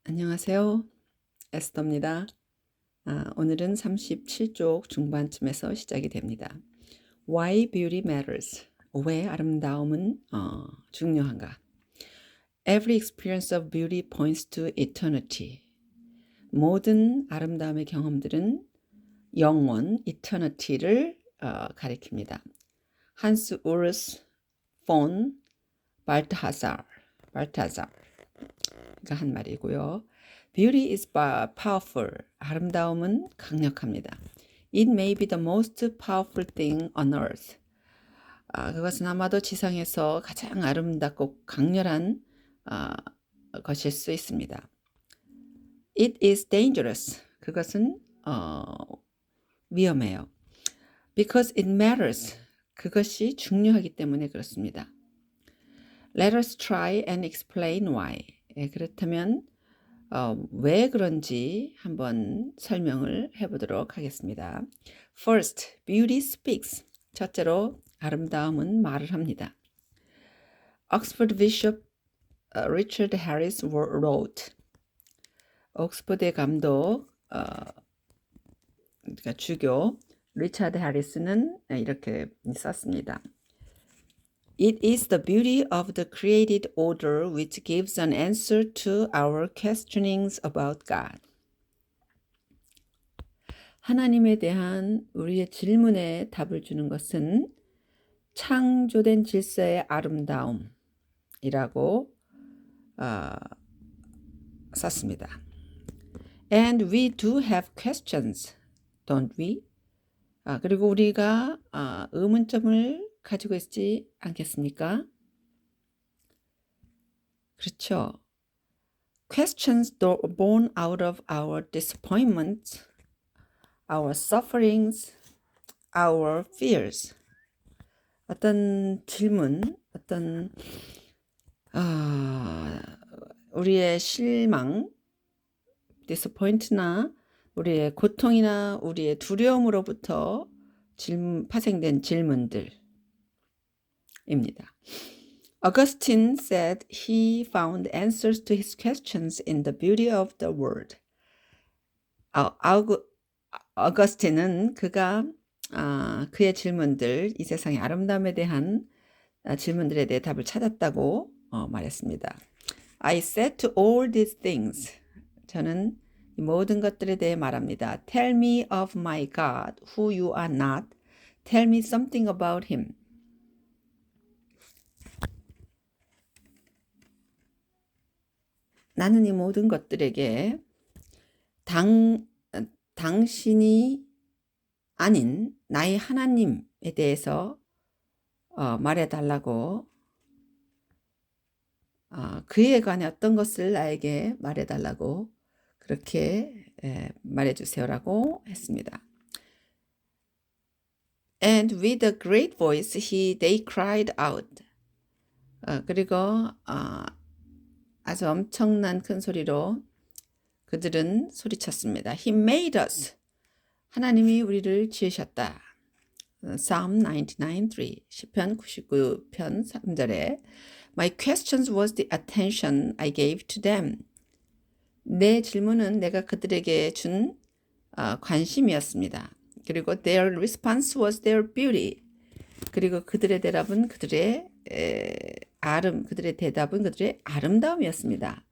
안녕하세요. 에스더입니다. 오늘은 37쪽 중반쯤에서 시작이 됩니다. Why beauty matters. 왜 아름다움은 중요한가? Every experience of beauty points to eternity. 모든 아름다움의 경험들은 영원, eternity를 가리킵니다. 한스 우르스 폰 발타자가 한 말이고요. Beauty is powerful. 아름다움은 강력합니다. It may be the most powerful thing on earth. 그것은 아마도 지상에서 가장 아름답고 강렬한 것일 수 있습니다. It is dangerous. 그것은 위험해요. Because it matters. 그것이 중요하기 때문에 그렇습니다. Let us try and explain why. 그렇다면 왜 그런지 한번 설명을 해보도록 하겠습니다. First, beauty speaks. 첫째로 아름다움은 말을 합니다. Oxford Bishop Richard Harris wrote. 옥스퍼드의 감독, 그러니까 주교 리차드 해리스는 이렇게 썼습니다. It is the beauty of the created order which gives an answer to our questionings about God. 하나님에 대한 우리의 질문에 답을 주는 것은 창조된 질서의 아름다움이라고 썼습니다. And we do have questions, don't we? 그리고 우리가 의문점을 가지고 있지 않겠습니까? 그렇죠. Questions born out of our disappointments, our sufferings, our fears. 어떤 질문, 어떤 우리의 실망, disappoint나 우리의 고통이나 우리의 두려움으로부터 파생된 질문들입니다. Augustine said he found answers to his questions in the beauty of the world. 어거스틴은 그가 그의 질문들, 이 세상의 아름다움에 대한 질문들에 대해 답을 찾았다고 말했습니다. I said to all these things. 저는 이 모든 것들에 대해 말합니다. Tell me of my God, who you are not. Tell me something about him. 나는 이 모든 것들에게 당신이 아닌 나의 하나님에 대해서 말해달라고 그에 관해 어떤 것을 나에게 말해달라고 그렇게 말해주세요라고 했습니다. And with a great voice they cried out. 그리고 아주 엄청난 큰 소리로 그들은 소리쳤습니다. He made us. 하나님이 우리를 지으셨다. Psalm 99:3 시편 99편 3절에 My questions was the attention I gave to them. 내 질문은 내가 그들에게 준 관심이었습니다. 그리고 their response was their beauty. 그리고 그들의 대답은 그들의 아름다움이었습니다.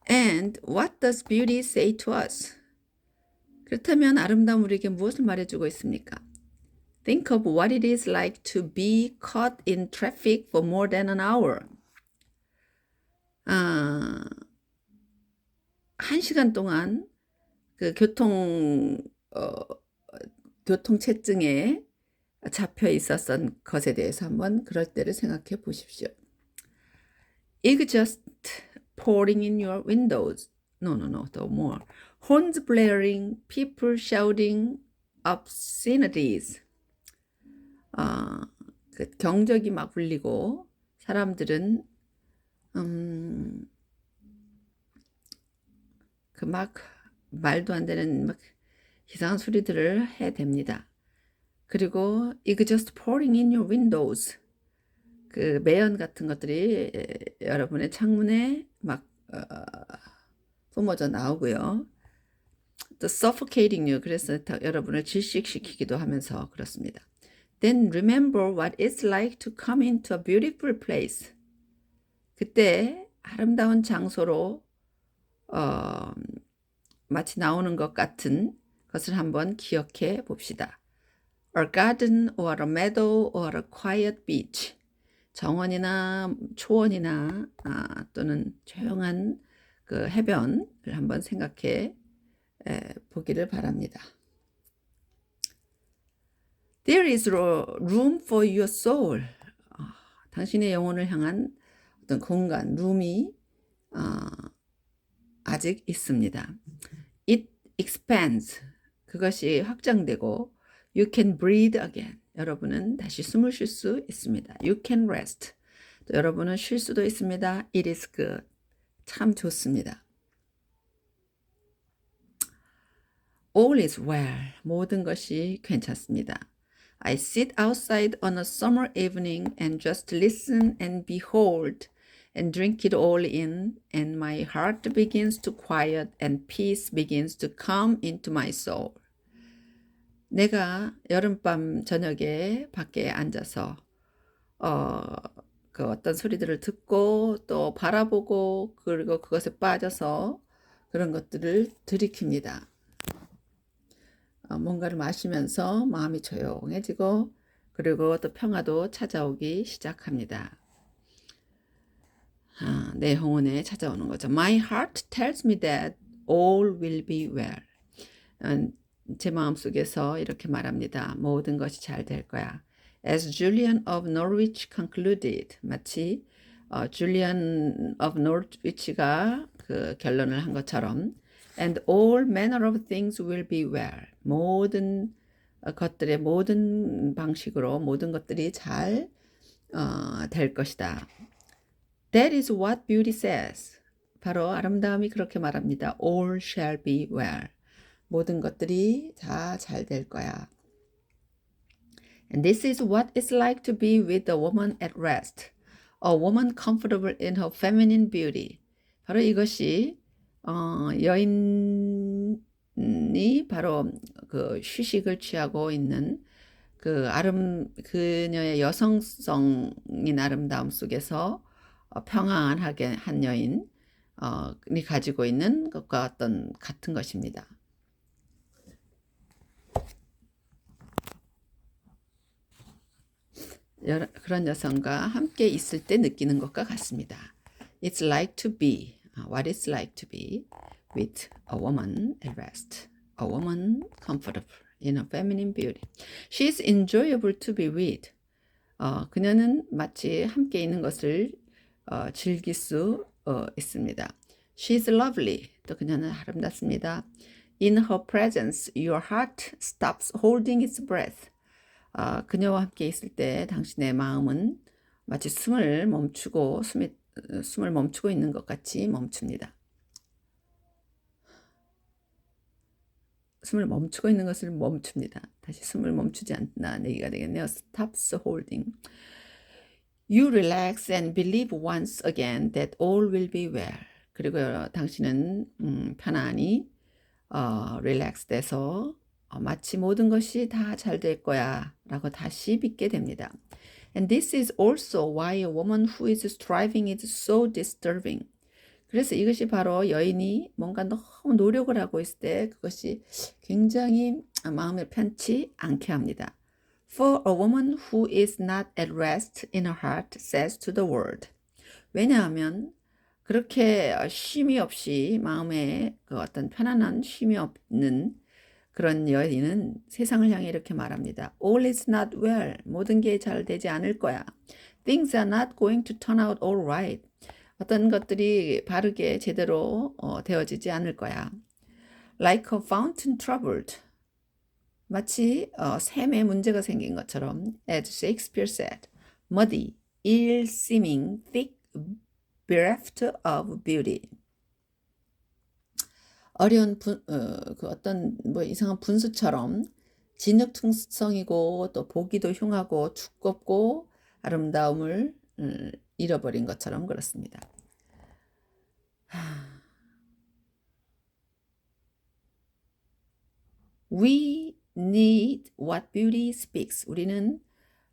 And what does beauty say to us? 그렇다면 아름다움 우리에게 무엇을 말해주고 있습니까? Think of what it is like to be caught in traffic for more than an hour. 1시간 동안 그 교통체증에 잡혀 있었던 것에 대해서 한번 그럴 때를 생각해 보십시오. Exhaust pouring in your windows. No, no more. Horns blaring, people shouting obscenities. 그 경적이 막 울리고 사람들은 그 막 말도 안 되는 막 이상한 소리들을 해댑니다. 그리고 exhaust pouring in your windows. 그 매연 같은 것들이 여러분의 창문에 막 뿜어져 나오고요. 또 suffocating you, 그래서 여러분을 질식시키기도 하면서 그렇습니다. Then remember what it's like to come into a beautiful place. 그때 아름다운 장소로 마치 나오는 것 같은 것을 한번 기억해 봅시다. A garden or a meadow or a quiet beach. 정원이나 초원이나 또는 조용한 그 해변을 한번 생각해 보기를 바랍니다. There is room for your soul. 당신의 영혼을 향한 어떤 공간, 룸이 아직 있습니다. It expands. 그것이 확장되고 You can breathe again. 여러분은 다시 숨을 쉴 수 있습니다. You can rest. 또 여러분은 쉴 수도 있습니다. It is good. 참 좋습니다. All is well. 모든 것이 괜찮습니다. I sit outside on a summer evening and just listen and behold and drink it all in, and my heart begins to quiet and peace begins to come into my soul. 내가 여름밤 저녁에 밖에 앉아서 그 어떤 소리들을 듣고 또 바라보고 그리고 그것에 빠져서 그런 것들을 들이킵니다. 뭔가를 마시면서 마음이 조용해지고 그리고 또 평화도 찾아오기 시작합니다. 내 영혼에 찾아오는 거죠. My heart tells me that all will be well. 제 마음속에서 이렇게 말합니다. 모든 것이 잘 될 거야. As Julian of Norwich concluded. 마치 Julian of Norwich가 그 결론을 한 것처럼 And all manner of things will be well. 모든 것들의 모든 방식으로 모든 것들이 잘 될 것이다. That is what beauty says. 바로 아름다움이 그렇게 말합니다. All shall be well. 모든 것들이 다 잘 될 거야. And this is what it's like to be with a woman at rest. A woman comfortable in her feminine beauty. 바로 이것이 여인이 바로 그 휴식을 취하고 있는 그녀의 여성성인 아름다움 속에서 평안하게 한 여인이 가지고 있는 것과 어떤 같은 것입니다. 그런 여성과 함께 있을 때 느끼는 것과 같습니다. It's like to be, what it's like to be with a woman at rest, a woman comfortable in her feminine beauty. She's enjoyable to be with. 그녀는 마치 함께 있는 것을 즐길 수 있습니다. She's lovely. 또 그녀는 아름답습니다. In her presence, your heart stops holding its breath. 그녀와 함께 있을 때 당신의 마음은 마치 숨을 멈추고 있는 것 같이 멈춥니다. 숨을 멈추고 있는 것을 멈춥니다. 다시 숨을 멈추지 않는다는 얘기가 되겠네요. Stops holding. You relax and believe once again that all will be well. 그리고 당신은 편안히 릴렉스 돼서 마치 모든 것이 다 잘 될 거야 라고 다시 믿게 됩니다. And this is also why a woman who is striving is so disturbing. 그래서 이것이 바로 여인이 뭔가 너무 노력을 하고 있을 때 그것이 굉장히 마음에 편치 않게 합니다. For a woman who is not at rest in her heart says to the world. 왜냐하면 그렇게 쉼이 없이 마음에 그 어떤 편안한 쉼이 없는 그런 여인은 세상을 향해 이렇게 말합니다. All is not well. 모든 게 잘 되지 않을 거야. Things are not going to turn out all right. 어떤 것들이 바르게 제대로 되어지지 않을 거야. Like a fountain troubled. 마치 샘에 문제가 생긴 것처럼 as Shakespeare said, muddy, ill-seeming, thick, bereft of beauty. 어려운 그 어떤 이상한 분수처럼 진흙투성이고 또 보기도 흉하고 두껍고 아름다움을 잃어버린 것처럼 그렇습니다. We need what beauty speaks. 우리는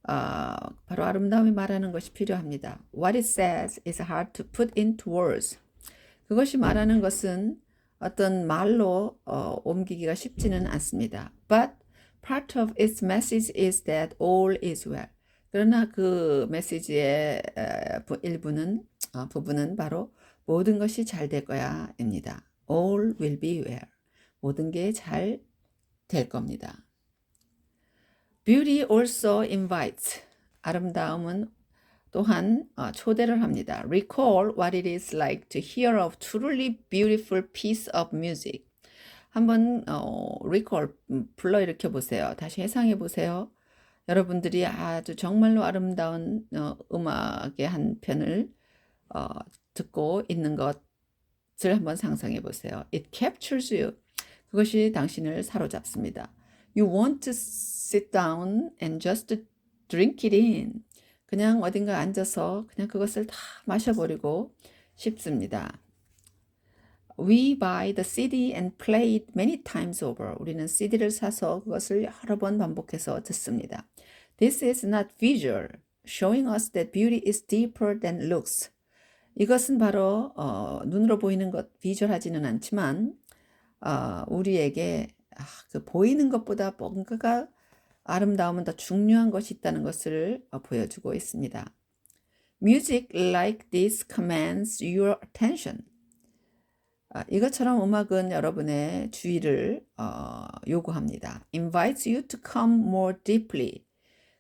바로 아름다움이 말하는 것이 필요합니다. What it says is hard to put into words. 그것이 말하는 것은 어떤 말로 옮기기가 쉽지는 않습니다. But part of its message is that all is well. 그러나 그 메시지의 부분은 바로 모든 것이 잘 될 거야입니다. All will be well. 모든 게 잘 될 겁니다. Beauty also invites. 아름다움은 또한 초대를 합니다. Recall what it is like to hear a truly beautiful piece of music. 한번 recall 불러일으켜 보세요. 다시 회상해 보세요. 여러분들이 아주 정말로 아름다운 음악의 한 편을 듣고 있는 것을 한번 상상해 보세요. It captures you. 그것이 당신을 사로잡습니다. You want to sit down and just drink it in. 그냥 어딘가 앉아서 그냥 그것을 다 마셔버리고 싶습니다. We buy the CD and play it many times over. 우리는 CD를 사서 그것을 여러 번 반복해서 듣습니다. This is not visual, showing us that beauty is deeper than looks. 이것은 바로 눈으로 보이는 것, 비주얼하지는 않지만 우리에게 그 보이는 것보다 뭔가가 아름다움은 더 중요한 것이 있다는 것을 보여주고 있습니다. Music like this commands your attention. 이것처럼 음악은 여러분의 주의를 요구합니다. Invites you to come more deeply.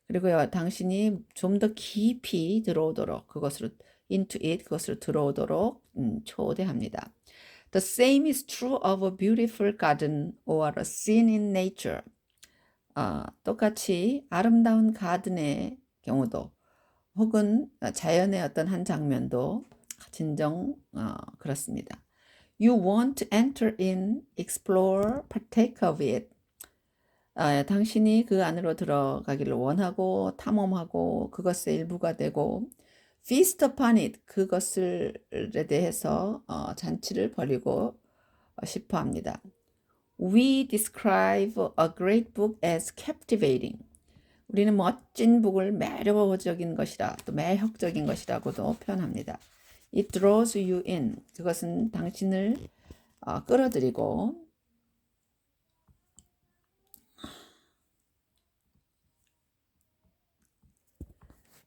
그리고요, 당신이 좀 더 깊이 들어오도록 그것으로 into it, 그것으로 들어오도록 초대합니다. The same is true of a beautiful garden or a scene in nature. 똑같이 아름다운 가든의 경우도 혹은 자연의 어떤 한 장면도 진정 그렇습니다. You want to enter in, explore, partake of it. 당신이 그 안으로 들어가기를 원하고 탐험하고 그것의 일부가 되고 feast upon it, 그것에 대해서 잔치를 벌이고 싶어 합니다. We describe a great book as captivating. 우리는 멋진 북을 매력적인 것이라 또 매혹적인 것이라고도 표현합니다. It draws you in. 그것은 당신을 끌어들이고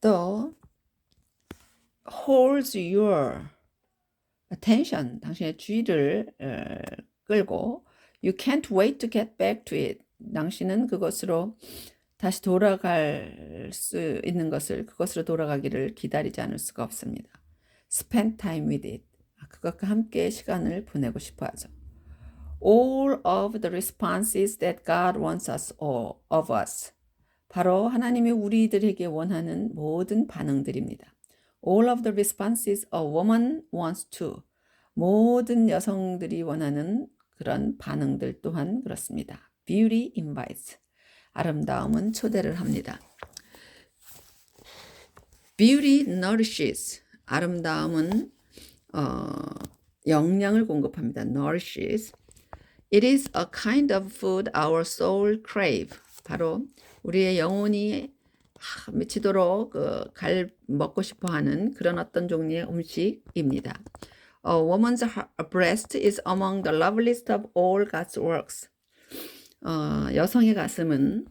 또 holds your attention. 당신의 주의를 끌고 You can't wait to get back to it. 당신은 그것으로 다시 돌아갈 수 있는 것을 그것으로 돌아가기를 기다리지 않을 수가 없습니다. Spend time with it. 그것과 함께 시간을 보내고 싶어 하죠. All of the responses that God wants us all of us. 바로 하나님이 우리들에게 원하는 모든 반응들입니다. All of the responses a woman wants to. 모든 여성들이 원하는 그런 반응들 또한 그렇습니다. Beauty invites. 아름다움은 초대를 합니다. Beauty nourishes. 아름다움은 영양을 공급합니다. Nourishes. It is a kind of food our soul crave. 바로 우리의 영혼이 미치도록 먹고 싶어하는 그런 어떤 종류의 음식입니다. A woman's breast is among the loveliest of all God's works. 여성의 가슴은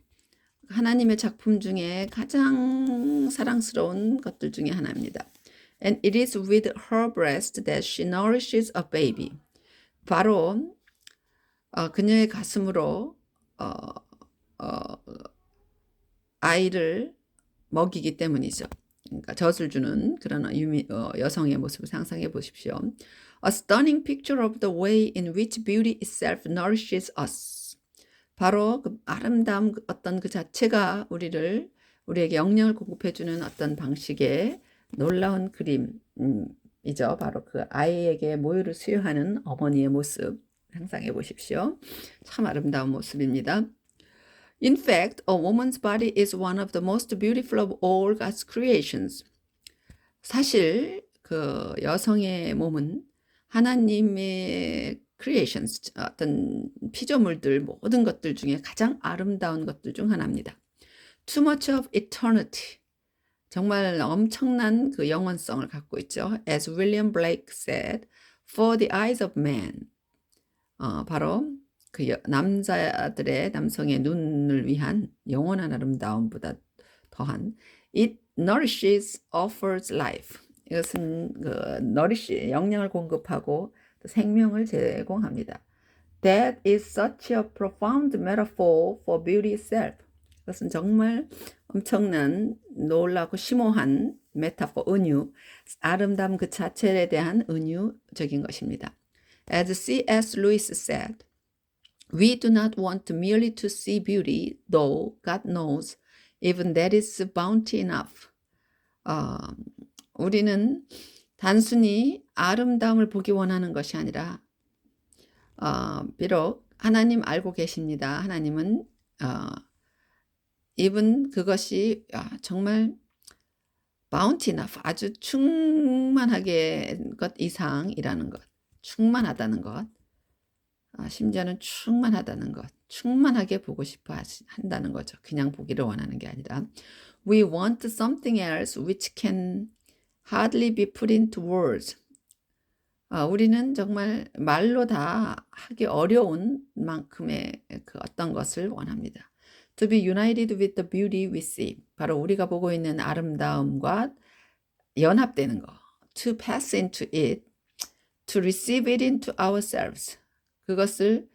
하나님의 작품 중에 가장 사랑스러운 것들 중에 하나입니다. And it is with her breast that she nourishes a baby. 바로 그녀의 가슴으로 아이를 먹이기 때문이죠. 그러니까 젖을 주는 그런 여성의 모습을 상상해 보십시오. A stunning picture of the way in which beauty itself nourishes us. 바로 그 아름다움 어떤 그 자체가 우리에게 영양을 공급해 주는 어떤 방식의 놀라운 그림이죠. 바로 그 아이에게 모유를 수여하는 어머니의 모습 상상해 보십시오. 참 아름다운 모습입니다. In fact, a woman's body is one of the most beautiful of all God's creations. 사실 그 여성의 몸은 하나님의 creations, 어떤 피조물들 모든 것들 중에 가장 아름다운 것들 중 하나입니다. Too much of eternity. 정말 엄청난 그 영원성을 갖고 있죠. As William Blake said, for the eyes of man. 바로 그 남성의 눈을 위한 영원한 아름다움보다 더한 it nourishes, offers life. 이것은 그 nourish, 영양을 공급하고 생명을 제공합니다. That is such a profound metaphor for beauty itself. 이것은 정말 엄청난 놀라고 심오한 메타포, 은유, 아름다움 그 자체에 대한 은유적인 것입니다. As C.S. Lewis said, we do not want merely to see beauty, though God knows even that is bounty enough. 우리는 단순히 아름다움을 보기 원하는 것이 아니라 비록 하나님 알고 계십니다. 하나님은 even 그것이 정말 bounty enough, 아주 충만하게 것 이상이라는 것, 충만하다는 것, 심지어는 충만하다는 것, 충만하게 보고 싶어 한다는 거죠. 그냥 보기를 원하는 게 아니라 we want something else which can hardly be put into words. 우리는 정말 말로 다 하기 어려운 만큼의 그 어떤 것을 원합니다. To be united with the beauty we see. 바로 우리가 보고 있는 아름다움과 연합되는 거. To pass into it. To receive it into ourselves. 그것을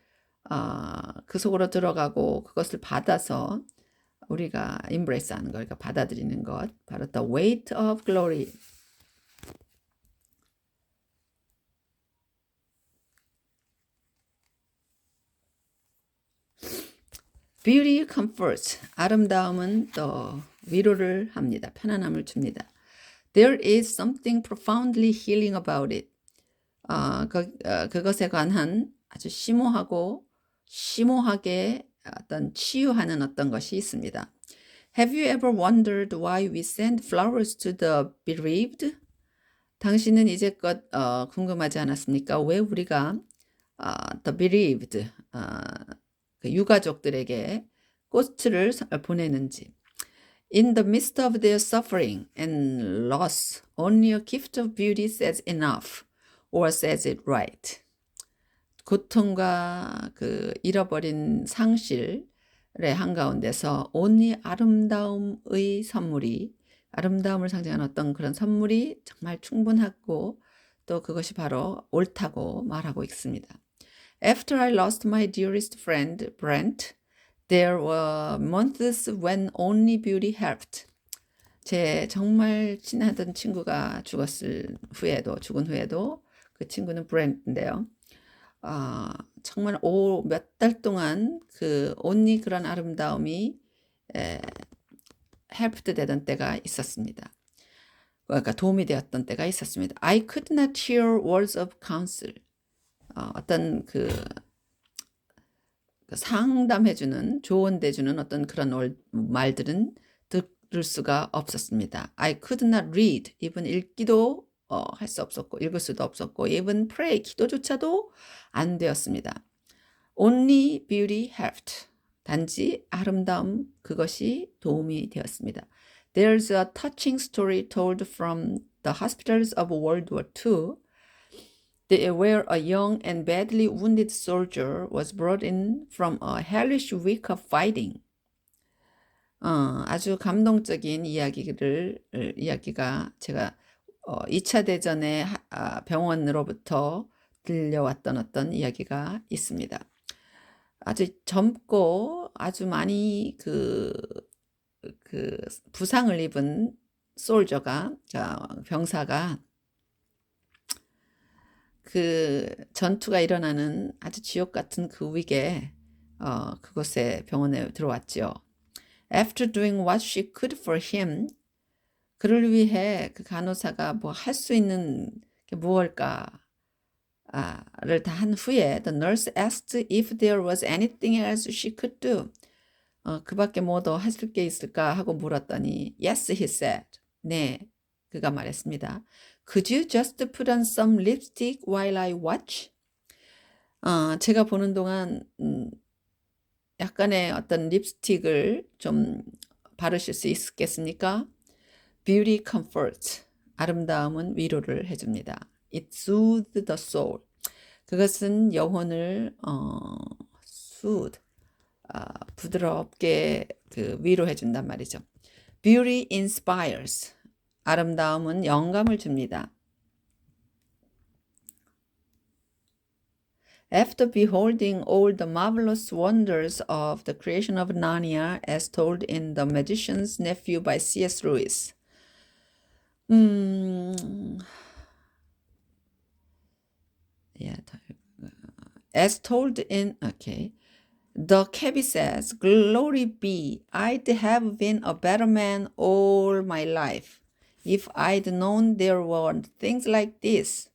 그 속으로 들어가고 그것을 받아서 우리가 embrace 하는 거, 그러니까 받아들이는 것. 바로 the weight of glory. Beauty comforts. 아름다움은 또 위로를 합니다. 편안함을 줍니다. There is something profoundly healing about it. 그것에 관한 아주 심오하게 어떤 치유하는 어떤 것이 있습니다. Have you ever wondered why we send flowers to the bereaved? 당신은 이제껏 궁금하지 않았습니까? 왜 우리가 the bereaved, 그 유가족들에게 꽃을 보내는지. In the midst of their suffering and loss, only a gift of beauty says enough or says it right. 고통과 그 잃어버린 상실의 한가운데서 only 아름다움의 선물이, 아름다움을 상징하는 어떤 그런 선물이 정말 충분하고 또 그것이 바로 옳다고 말하고 있습니다. After I lost my dearest friend, Brent, there were months when only beauty helped. 제 정말 친하던 친구가 죽은 후에도 그 친구는 브렌트인데요. 정말 몇 달 동안 그 only 그런 아름다움이 helped 되던 때가 있었습니다. 그러니까 도움이 되었던 때가 있었습니다. I could not hear words of counsel. 어떤 그 상담해주는, 조언돼주는 어떤 그런 말들은 들을 수가 없었습니다. I could not read, even 읽기도 할 수 없었고, 읽을 수도 없었고, even pray, 기도조차도 안 되었습니다. Only beauty helped. 단지 아름다움, 그것이 도움이 되었습니다. There's a touching story told from the hospitals of World War II. Where a young and badly wounded soldier was brought in from a hellish week of fighting. 아주 감동적인 이야기가 제가 2차 대전에 병원으로부터 들려왔던 어떤 이야기가 있습니다. 아주 젊고 아주 많이 그 부상을 입은 병사가 그 전투가 일어나는 아주 지옥 같은 그 위기에 그곳에 병원에 들어왔죠. After doing what she could for him, 그를 위해 그 간호사가 뭐 할 수 있는 게 무엇일까를 다 한 후에 the nurse asked if there was anything else she could do. 그 밖에 뭐 더 하실 게 있을까 하고 물었더니 yes, he said. 네, 그가 말했습니다. Could you just put on some lipstick while I watch? 제가 보는 동안 약간의 어떤 립스틱을 좀 바르실 수 있겠습니까? Beauty comforts. 아름다움은 위로를 해줍니다. It soothes the soul. 그것은 영혼을 soothe, 부드럽게 그 위로해 준단 말이죠. Beauty inspires. 아름다움은 영감을 줍니다. After beholding all the marvelous wonders of the creation of Narnia as told in The Magician's Nephew by C.S. Lewis. As told in, okay. The cabby says, Glory be, I'd have been a better man all my life if I'd known there were things like this.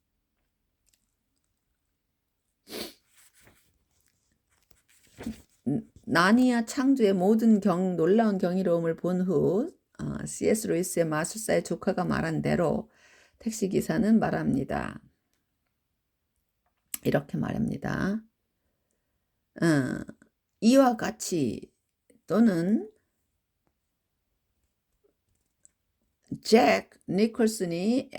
나니아 창조의 모든 놀라운 경이로움을 본 후 C.S. 루이스의 마술사의 조카가 말한 대로 택시기사는 말합니다. 이렇게 말합니다. 이와 같이 또는 잭 니콜슨이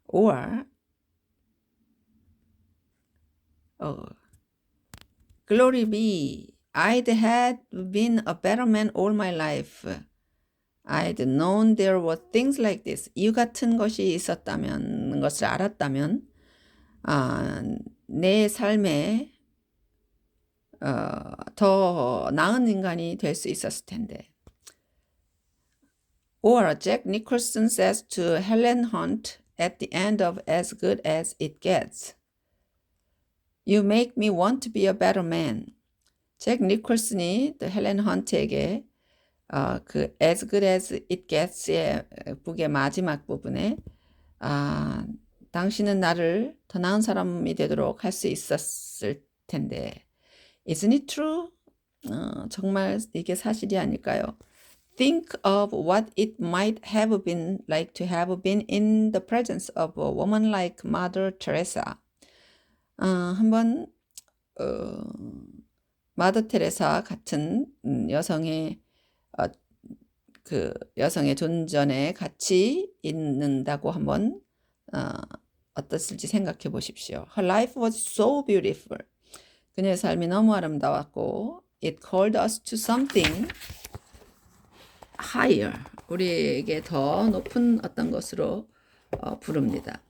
or Glory be, I'd had been a better man all my life. I'd known there were things like this. 이 같은 것이 있었다면, 것을 알았다면, 내 삶에 더 나은 인간이 될 수 있었을 텐데. Or Jack Nicholson says to Helen Hunt at the end of As Good as It Gets. You make me want to be a better man. 잭 니콜슨이 헬렌 헌트에게 그 As Good as It Gets의 북의 마지막 부분에 당신은 나를 더 나은 사람이 되도록 할 수 있었을 텐데 Isn't it true? 정말 이게 사실이 아닐까요? Think of what it might have been like to have been in the presence of a woman like Mother Teresa. 한번 마더 테레사 같은 여성의 그 여성의 존전에 같이 있는다고 한번 어떻을지 생각해 보십시오. Her life was so beautiful. 그녀의 삶이 너무 아름다웠고 It called us to something higher. 우리에게 더 높은 어떤 것으로 부릅니다.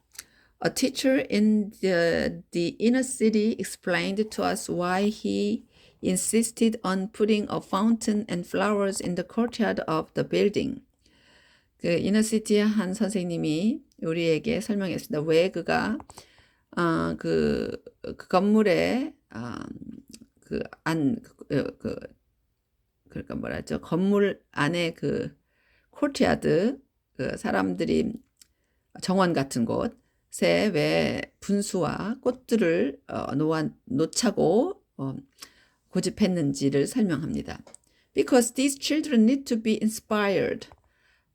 A teacher in the inner city explained to us why he insisted on putting a fountain and flowers in the courtyard of the building. 그 이너시티의 한 선생님이 우리에게 설명했습니다. 왜 그가 그 건물에 그러니까 뭐라죠? 건물 안에 그 코트야드 그 사람들이 정원 같은 곳에 왜 분수와 꽃들을 놓자고 고집했는지를 설명합니다. Because these children need to be inspired.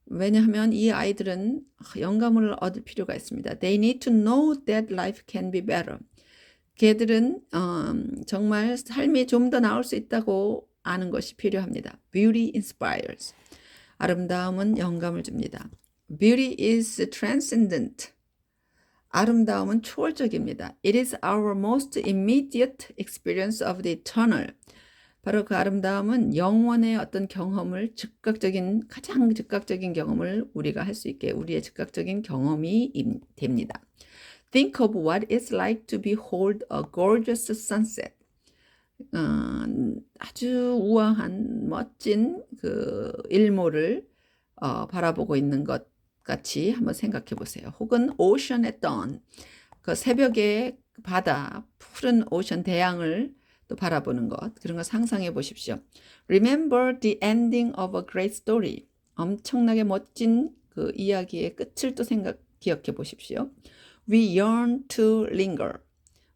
왜냐하면 이 아이들은 영감을 얻을 필요가 있습니다. They need to know that life can be better. 걔들은 정말 삶이 좀 더 나을 수 있다고 아는 것이 필요합니다. Beauty inspires. 아름다움은 영감을 줍니다. Beauty is transcendent. 아름다움은 초월적입니다. It is our most immediate experience of the eternal. 바로 그 아름다움은 영원의 어떤 경험을 가장 즉각적인 경험을 우리가 할 수 있게 우리의 즉각적인 경험이 됩니다. Think of what it's like to behold a gorgeous sunset. 아주 우아한 멋진 그 일몰을 바라보고 있는 것 같이 한번 생각해 보세요. 혹은 ocean at dawn. 그 새벽에 바다, 푸른 오션 대양을 또 바라보는 것. 그런 거 상상해 보십시오. Remember the ending of a great story. 엄청나게 멋진 그 이야기의 끝을 또 기억해 보십시오. We yearn to linger.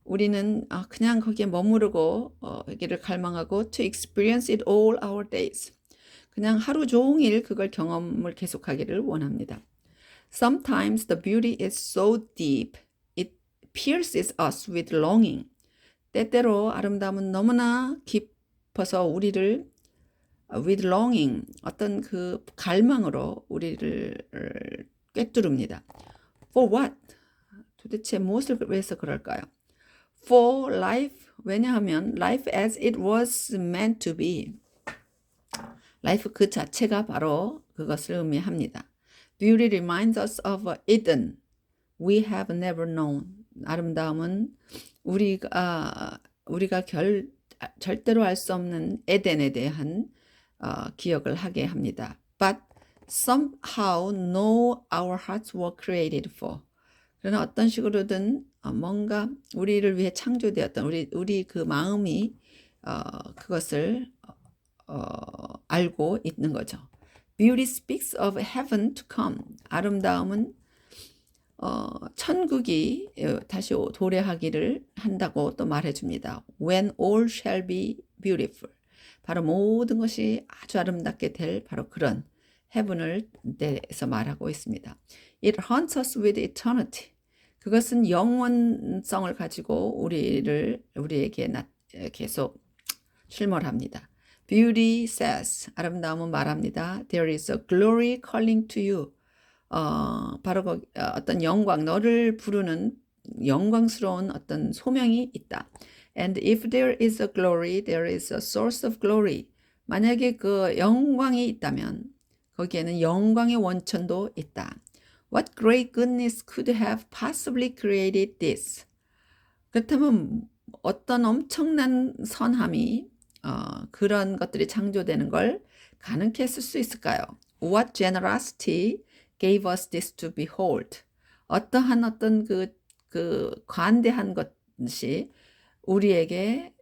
우리는 그냥 거기에 머무르고 여기를 갈망하고 to experience it all our days. 그냥 하루 종일 그걸 경험을 계속하기를 원합니다. Sometimes the beauty is so deep, it pierces us with longing. 때때로 아름다움은 너무나 깊어서 우리를 with longing, 어떤 그 갈망으로 우리를 꿰뚫습니다. For what? 도대체 무엇을 위해서 그럴까요? For life, 왜냐하면 life as it was meant to be. life 그 자체가 바로 그것을 의미합니다. Beauty reminds us of Eden we have never known. 아름다움은 우리가 절대로 알 수 없는 에덴에 대한 기억을 하게 합니다. But somehow know our hearts were created for. 그러나 어떤 식으로든 뭔가 우리를 위해 창조되었던 우리 그 마음이 그것을 알고 있는 거죠. Beauty speaks of heaven to come. 아름다움은 천국이 다시 도래하기를 한다고 또 말해줍니다. When all shall be beautiful. 바로 모든 것이 아주 아름답게 될 바로 그런 heaven을 대해서 말하고 있습니다. It haunts us with eternity. 그것은 영원성을 가지고 우리에게 계속 실물합니다. Beauty says, 아름다움은 말합니다. There is a glory calling to you. 바로 어떤 영광, 너를 부르는 영광스러운 어떤 소명이 있다. And if there is a glory, there is a source of glory. 만약에 그 영광이 있다면 거기에는 영광의 원천도 있다. What great goodness could have possibly created this? 그렇다면 어떤 엄청난 선함이 그런 것들이 창조되는 걸 가능케 했을 수 있을까요? What generosity gave us this to behold? 어떠한 어떤 그 관대한 것이 우리에게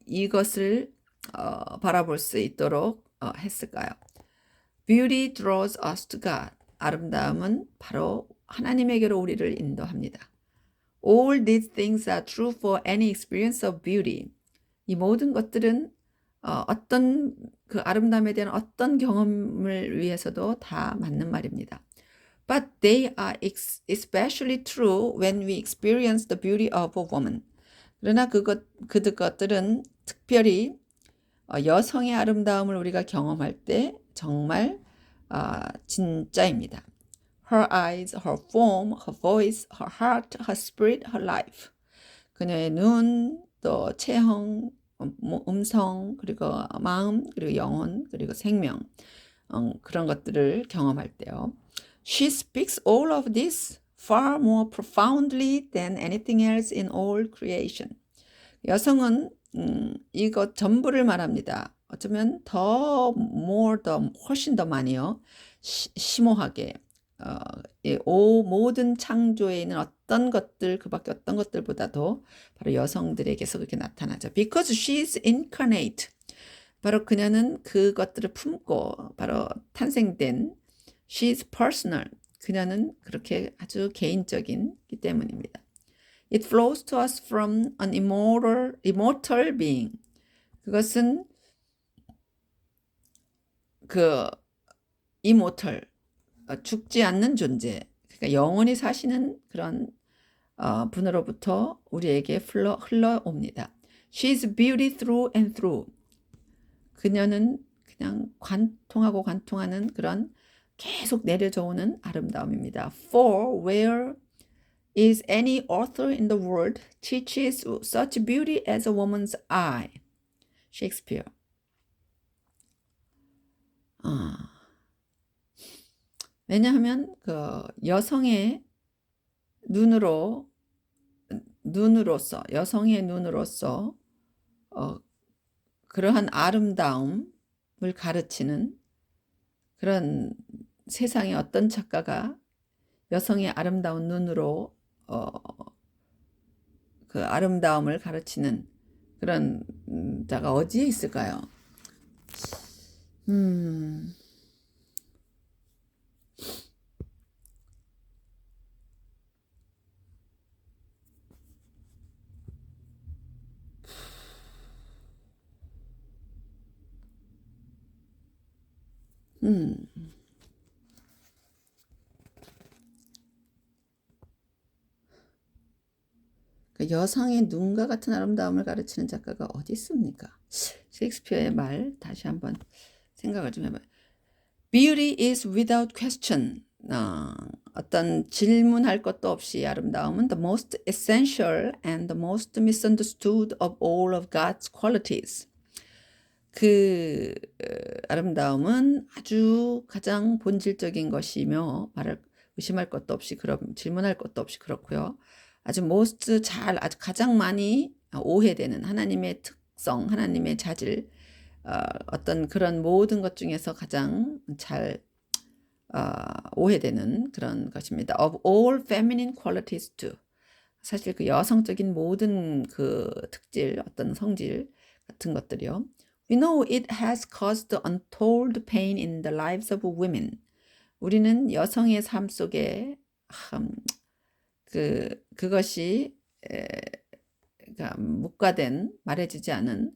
이것을 바라볼 수 있도록 했을까요? Beauty draws us to God. 아름다움은 바로 하나님에게로 우리를 인도합니다. All these things are true for any experience of beauty. 이 모든 것들은 어떤 그 아름다움에 대한 어떤 경험을 위해서도 다 맞는 말입니다. But they are especially true when we experience the beauty of a woman. 그러나 그것들은 특별히 여성의 아름다움을 우리가 경험할 때 정말 진짜입니다. Her eyes, her form, her voice, her heart, her spirit, her life. 그녀의 눈, 또 체형, 음성, 그리고 마음, 그리고 영혼, 그리고 생명, 그런 것들을 경험할 때요. She speaks all of this far more profoundly than anything else in all creation. 여성은 이것 전부를 말합니다. 어쩌면 훨씬 더 많이요. 심오하게 모든 창조에 있는 어떤 것들, 그 밖에 어떤 것들보다도 바로 여성들에게서 그렇게 나타나죠. Because she is incarnate. 바로 그녀는 그것들을 품고 바로 탄생된 she is personal. 그녀는 그렇게 아주 개인적이기 때문입니다. It flows to us from an immortal being. 그것은 그 immortal, 죽지 않는 존재, 그러니까 영원히 사시는 그런 분으로부터 우리에게 흘러옵니다. She is beauty through and through. 그녀는 그냥 관통하는 그런 계속 내려져 오는 아름다움입니다. For where is any author in the world teaches such beauty as a woman's eye? 셰익스피어. 왜냐하면 그 여성의 여성의 눈으로서 그러한 아름다움을 가르치는 그런 세상의 어떤 작가가 여성의 아름다운 눈으로 그 아름다움을 가르치는 그런 자가 어디에 있을까요? 그 여성의 눈과 같은 아름다움을 가르치는 작가가 어디 있습니까? 셰익스피어의 말 다시 한번 생각을 좀 해봐요. Beauty is without question. 어떤 질문할 것도 없이 아름다움은 the most essential and the most misunderstood of all of God's qualities. 그 아름다움은 아주 가장 본질적인 것이며 말을 의심할 것도 없이 질문할 것도 없이 그렇고요. 아주 아주 가장 많이 오해되는 하나님의 특성, 하나님의 자질, 어떤 그런 모든 것 중에서 가장 잘 오해되는 그런 것입니다. Of all feminine qualities too. 사실 그 여성적인 모든 그 특질, 어떤 성질 같은 것들이요. We know it has caused untold pain in the lives of women. 우리는 여성의 삶 속에 그것이 묵과된 말해지지 않은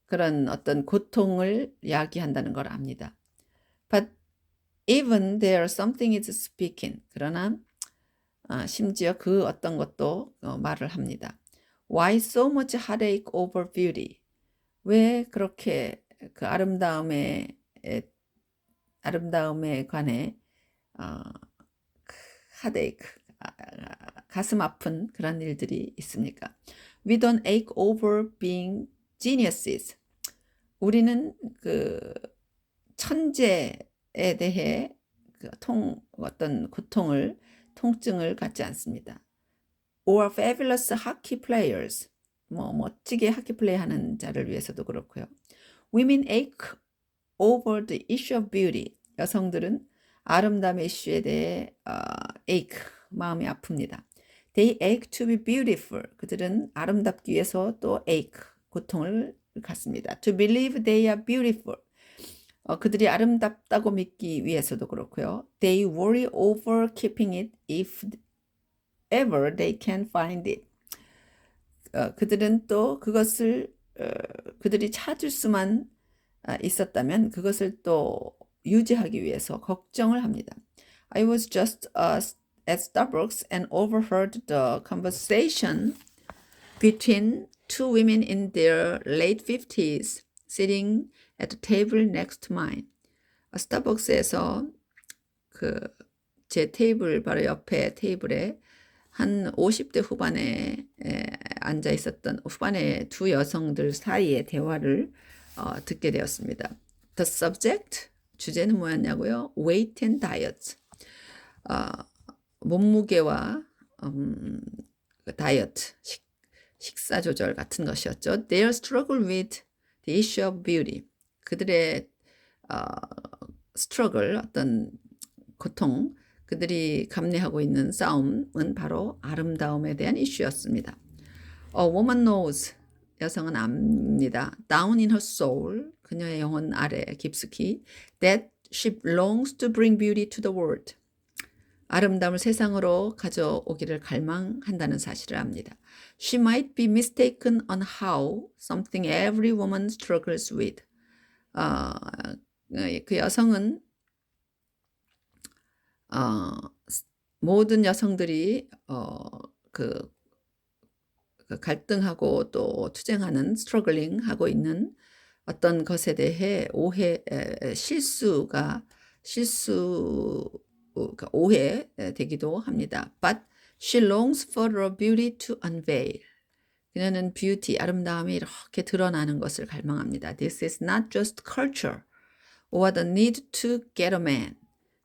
그런 어떤 고통을 야기한다는 걸 압니다. But even there something is speaking. 그러나 심지어 그 어떤 것도 말을 합니다. Why so much heartache over beauty? 왜 그렇게 그 아름다움에 관해 heartache, 가슴 아픈 그런 일들이 있습니까? We don't ache over being geniuses. 우리는 그 천재에 대해 어떤 통증을 갖지 않습니다. Or fabulous hockey players. 멋지게 하키 플레이하는 자를 위해서도 그렇고요. Women ache over the issue of beauty. 여성들은 아름다움의 이슈에 대해 ache, 마음이 아픕니다. They ache to be beautiful. 그들은 아름답기 위해서 또 ache, 고통을 갖습니다. To believe they are beautiful. 그들이 아름답다고 믿기 위해서도 그렇고요. They worry over keeping it if ever they can find it. 그들은 또 그것을 그들이 찾을 수만 있었다면 그것을 또 유지하기 위해서 걱정을 합니다. I was just at Starbucks and overheard the conversation between two women in their late 50s sitting at the table next to mine. 스타벅스에서 제 테이블 바로 옆에 테이블에 한 50대 후반에 앉아 있었던 후반의 두 여성들 사이의 대화를 듣게 되었습니다. The subject, 주제는 뭐였냐고요? Weight and diet. 몸무게와 다이어트, 식사 조절 같은 것이었죠. Their struggle with the issue of beauty. 그들의 struggle, 어떤 고통, 그들이 감내하고 있는 싸움은 바로 아름다움에 대한 이슈였습니다. A woman knows, 여성은 압니다. Down in her soul, 그녀의 영혼 아래 깊숙이, that she longs to bring beauty to the world. 아름다움을 세상으로 가져오기를 갈망한다는 사실을 압니다. She might be mistaken on how something every woman struggles with. 그 여성은 모든 여성들이 그 갈등하고 또 투쟁하는 스트러글링 하고 있는 어떤 것에 대해 오해되기도 합니다. But she longs for her beauty to unveil. 그녀는 뷰티, 아름다움이 이렇게 드러나는 것을 갈망합니다. This is not just culture or the need to get a man.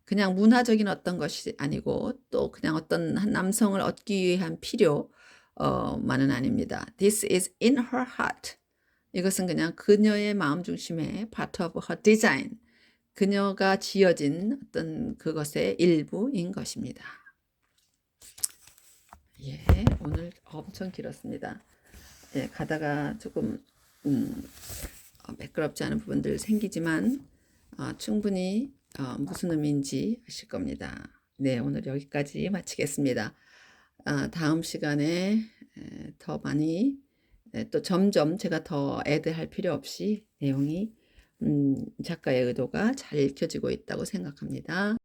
그냥 문화적인 어떤 것이 아니고 또 그냥 어떤 한 남성을 얻기 위한 필요만은 아닙니다. This is in her heart. 이것은 그냥 그녀의 마음 중심의 part of her design. 그녀가 지어진 어떤 그것의 일부인 것입니다. 예, 오늘 엄청 길었습니다. 예, 가다가 조금 매끄럽지 않은 부분들 생기지만 충분히 무슨 의미인지 아실 겁니다. 네, 오늘 여기까지 마치겠습니다. 다음 시간에 더 많이 또 점점 제가 더 애드할 필요 없이 내용이 작가의 의도가 잘 읽혀지고 있다고 생각합니다.